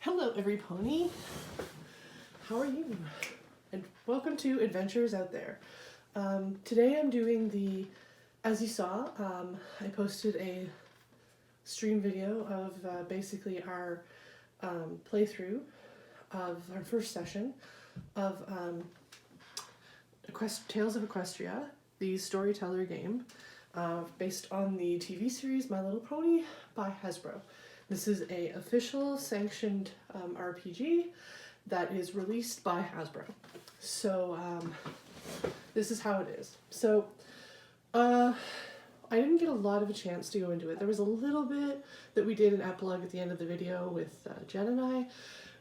Hello, every pony. How are you? And welcome to Adventures Out There. Today I'm doing as you saw, I posted a stream video of basically our playthrough of our first session of Tales of Equestria, the storyteller game, based on the TV series My Little Pony by Hasbro. This is an official sanctioned RPG that is released by Hasbro. So this is how it is. So I didn't get a lot of a chance to go into it. There was a little bit that we did an epilogue at the end of the video with Jen and I,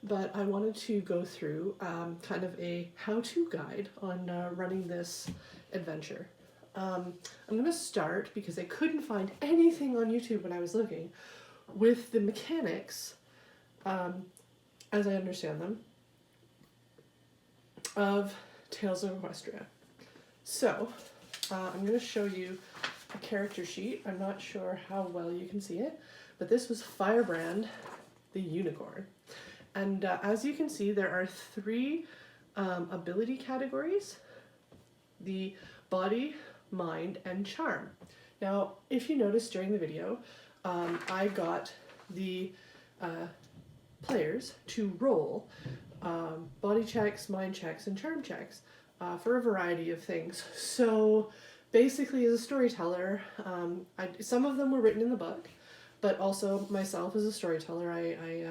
but I wanted to go through kind of a how-to guide on running this adventure. I'm going to start, because I couldn't find anything on YouTube when I was looking, with the mechanics, as I understand them, of Tales of Equestria. So, I'm going to show you a character sheet. I'm not sure how well you can see it, but this was Firebrand the Unicorn. And as you can see, there are three ability categories: the body, mind, and charm. Now, if you notice during the video, I got the players to roll body checks, mind checks, and charm checks for a variety of things. So basically, as a storyteller, some of them were written in the book, but also myself as a storyteller, I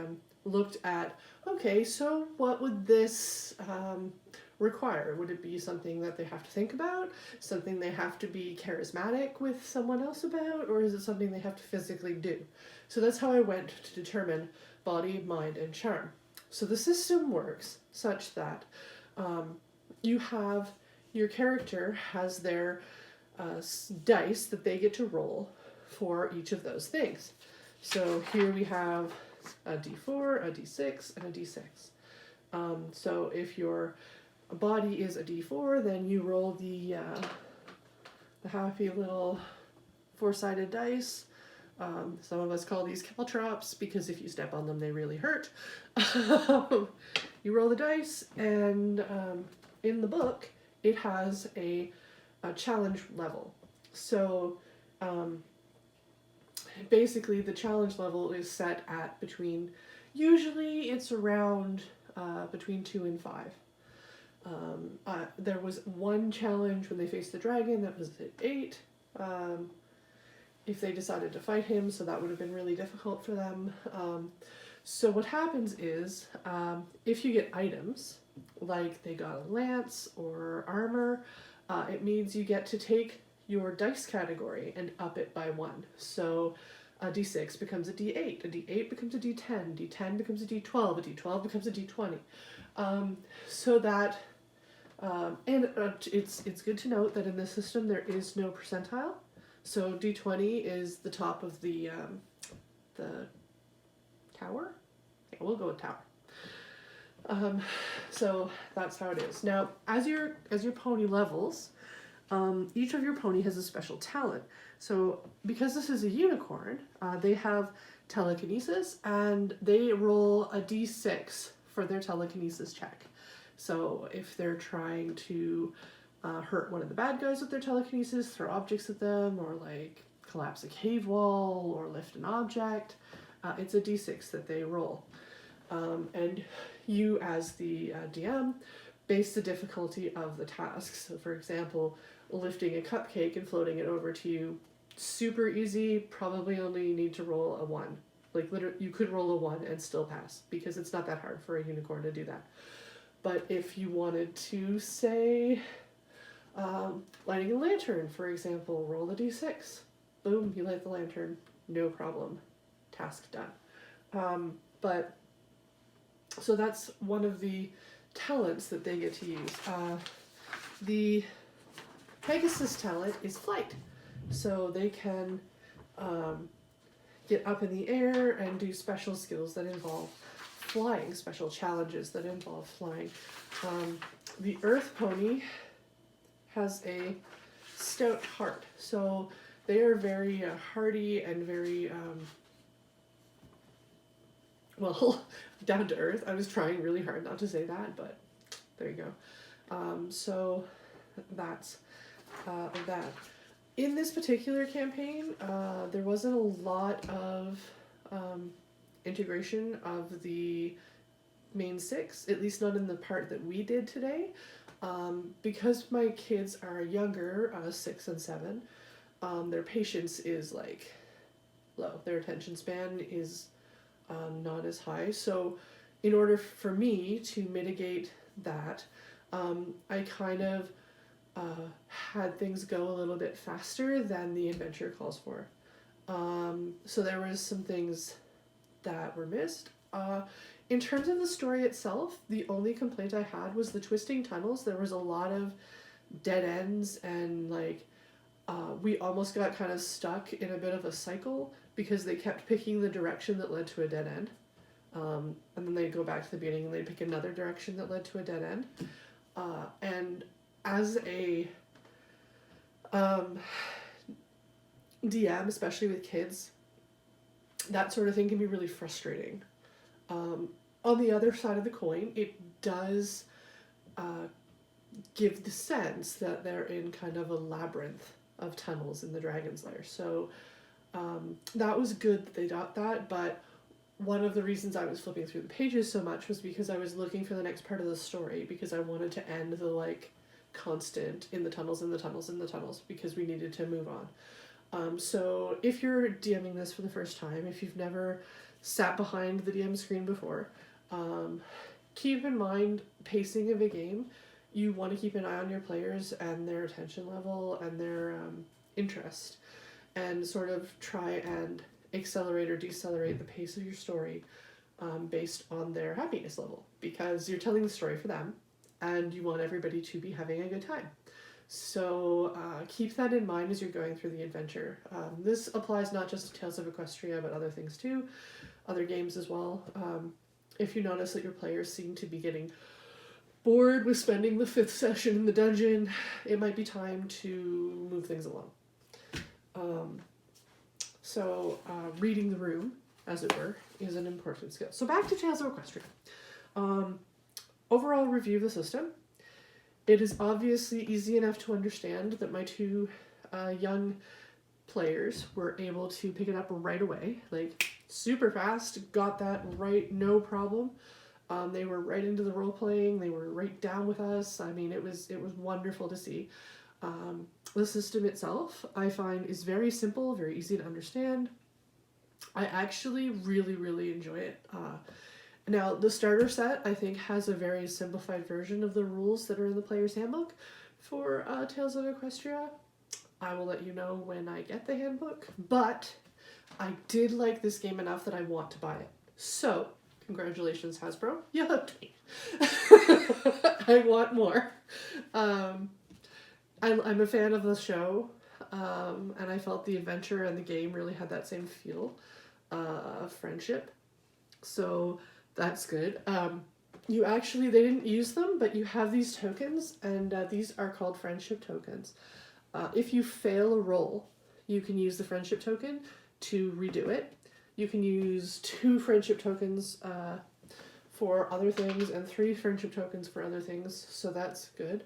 looked at, okay, so what would this require? Would it be something that they have to think about? Something they have to be charismatic with someone else about? Or is it something they have to physically do? So that's how I went to determine body, mind, and charm. So the system works such that you have, your character has their dice that they get to roll for each of those things. So here we have a D4, a D6, and a D6. So if your body is a D4, then you roll the happy little four-sided dice. Some of us call these caltrops because if you step on them, they really hurt. You roll the dice, and in the book, it has a challenge level. So basically, the challenge level is set at usually it's around between 2 and 5. There was one challenge when they faced the dragon that was at 8. If they decided to fight him, so that would have been really difficult for them. So what happens is, if you get items, like they got a lance or armor, it means you get to take your dice category and up it by 1. So a D6 becomes a D8, a D8 becomes a D10, D10 becomes a D12, a D12 becomes a D20. So that, it's good to note that in this system there is no percentile. So D20 is the top of the tower. Yeah, we'll go with tower. So that's how it is. Now, as your pony levels, each of your pony has a special talent. So because this is a unicorn, they have telekinesis, and they roll a D6 for their telekinesis check. So if they're trying to hurt one of the bad guys with their telekinesis, throw objects at them, or like collapse a cave wall, or lift an object, it's a D6 that they roll. And you, as the DM, base the difficulty of the tasks. So for example, lifting a cupcake and floating it over to you, super easy, probably only need to roll a 1. Like literally, you could roll a 1 and still pass, because it's not that hard for a unicorn to do that. But if you wanted to, say, lighting a lantern, for example, roll a D6. Boom, you light the lantern, no problem. Task done. But, so that's one of the talents that they get to use. The Pegasus talent is flight. So they can get up in the air and do special skills that involve flying, special challenges that involve flying. The Earth Pony has a stout heart, so they are very hardy and very well, down to earth. I was trying really hard not to say that, but there you go. So that's that. In this particular campaign, there wasn't a lot of integration of the main six, at least not in the part that we did today. Because my kids are younger, 6 and 7, their patience is like low. Their attention span is not as high. So, in order for me to mitigate that, I kind of had things go a little bit faster than the adventure calls for. So there was some things that were missed. In terms of the story itself, the only complaint I had was the twisting tunnels. There was a lot of dead ends, and like we almost got kind of stuck in a bit of a cycle because they kept picking the direction that led to a dead end. And then they'd go back to the beginning and they'd pick another direction that led to a dead end. And as a DM, especially with kids, that sort of thing can be really frustrating. On the other side of the coin, it does give the sense that they're in kind of a labyrinth of tunnels in the Dragon's Lair. So that was good that they got that, but one of the reasons I was flipping through the pages so much was because I was looking for the next part of the story, because I wanted to end the like constant in the tunnels, in the tunnels, in the tunnels, because we needed to move on. So if you're DMing this for the first time, if you've never sat behind the DM screen before, keep in mind pacing of a game. You want to keep an eye on your players and their attention level and their interest, and sort of try and accelerate or decelerate the pace of your story based on their happiness level, because you're telling the story for them and you want everybody to be having a good time. So keep that in mind as you're going through the adventure. This applies not just to Tales of Equestria, but other things too, other games as well. If you notice that your players seem to be getting bored with spending the 5th session in the dungeon, it might be time to move things along. So reading the room, as it were, is an important skill. So back to Tales of Equestria. Overall review of the system. It is obviously easy enough to understand that my two young players were able to pick it up right away, like super fast, got that right, no problem. They were right into the role playing. They were right down with us. I mean, it was wonderful to see. The system itself, I find, is very simple, very easy to understand. I actually really, really enjoy it. Now, the starter set, I think, has a very simplified version of the rules that are in the player's handbook for Tales of Equestria. I will let you know when I get the handbook, but I did like this game enough that I want to buy it. So, congratulations, Hasbro. You hooked me. I want more. I'm a fan of the show, and I felt the adventure and the game really had that same feel of friendship. So that's good. You actually, they didn't use them, but you have these tokens, and these are called friendship tokens. If you fail a roll, you can use the friendship token to redo it. You can use 2 friendship tokens for other things and 3 friendship tokens for other things, so that's good.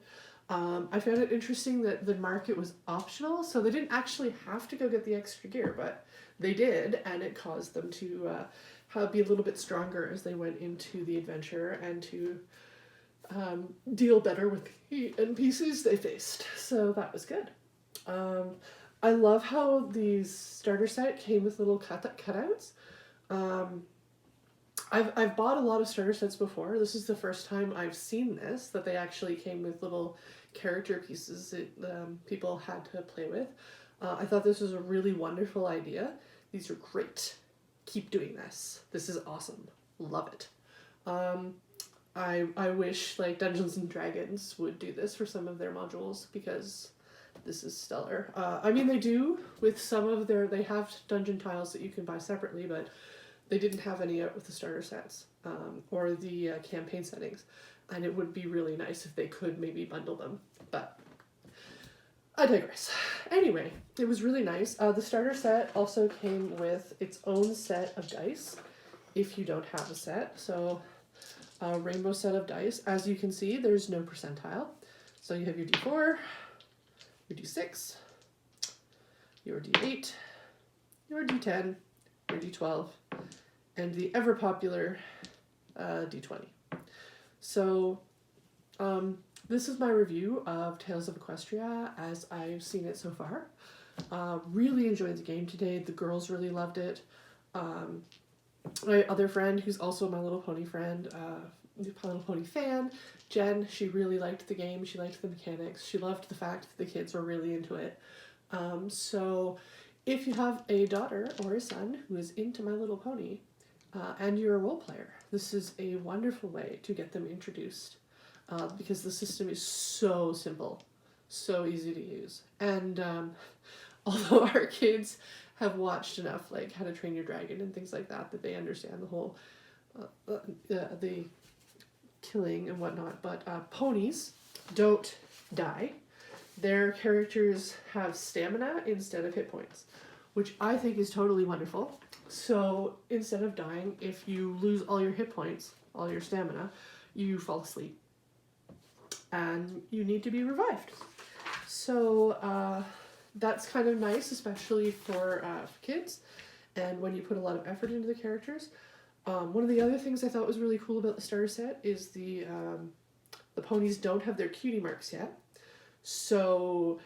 I found it interesting that the market was optional, so they didn't actually have to go get the extra gear, but they did, and it caused them to be a little bit stronger as they went into the adventure and to deal better with the NPCs they faced. So that was good. I love how the starter set came with little cutouts. I've bought a lot of starter sets before. This is the first time I've seen this, that they actually came with little character pieces that people had to play with. I thought this was a really wonderful idea. These are great. Keep doing this. This is awesome. Love it. I wish like Dungeons and Dragons would do this for some of their modules, because this is stellar. I mean, they do with some of their, they have dungeon tiles that you can buy separately, but they didn't have any out with the starter sets or the campaign settings, and it would be really nice if they could maybe bundle them, but I digress. Anyway, it was really nice. The starter set also came with its own set of dice, if you don't have a set. So a rainbow set of dice. As you can see, there's no percentile. So you have your D4, your D6, your D8, your D10, your D12, and the ever popular D20. So this is my review of Tales of Equestria as I've seen it so far. Really enjoyed the game today. The girls really loved it. My other friend, who's also My Little Pony friend, My Little Pony fan, Jen, she really liked the game. She liked the mechanics. She loved the fact that the kids were really into it. So if you have a daughter or a son who is into My Little Pony, and you're a role player, this is a wonderful way to get them introduced, because the system is so simple, so easy to use. And although our kids have watched enough, like How to Train Your Dragon and things like that, that they understand the whole the killing and whatnot, but ponies don't die. Their characters have stamina instead of hit points, which I think is totally wonderful. So instead of dying, if you lose all your hit points, all your stamina, you fall asleep and you need to be revived. So that's kind of nice, especially for kids, and when you put a lot of effort into the characters. One of the other things I thought was really cool about the starter set is the ponies don't have their cutie marks yet. So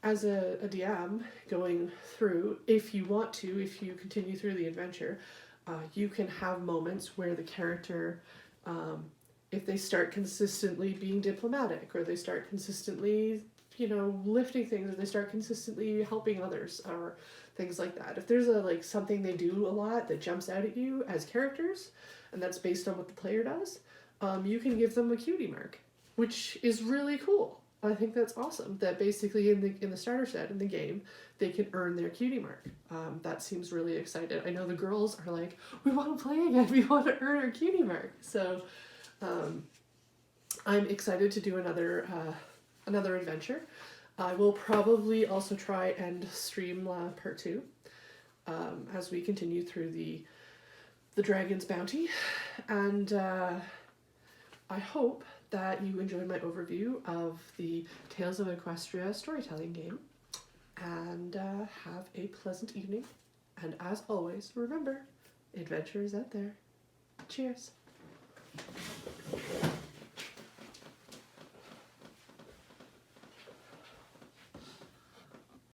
as a DM going through, if you want to, if you continue through the adventure, you can have moments where the character, if they start consistently being diplomatic, or they start consistently, lifting things, or they start consistently helping others, or things like that. If there's something they do a lot that jumps out at you as characters, and that's based on what the player does, you can give them a cutie mark, which is really cool. I think that's awesome. That basically in the starter set in the game, they can earn their cutie mark. That seems really exciting. I know the girls are like, we want to play again. We want to earn our cutie mark. So I'm excited to do another adventure. I will probably also try and stream part 2 as we continue through the Dragon's Bounty. And I hope that you enjoyed my overview of the Tales of Equestria storytelling game. And have a pleasant evening. And as always, remember, adventure is out there. Cheers.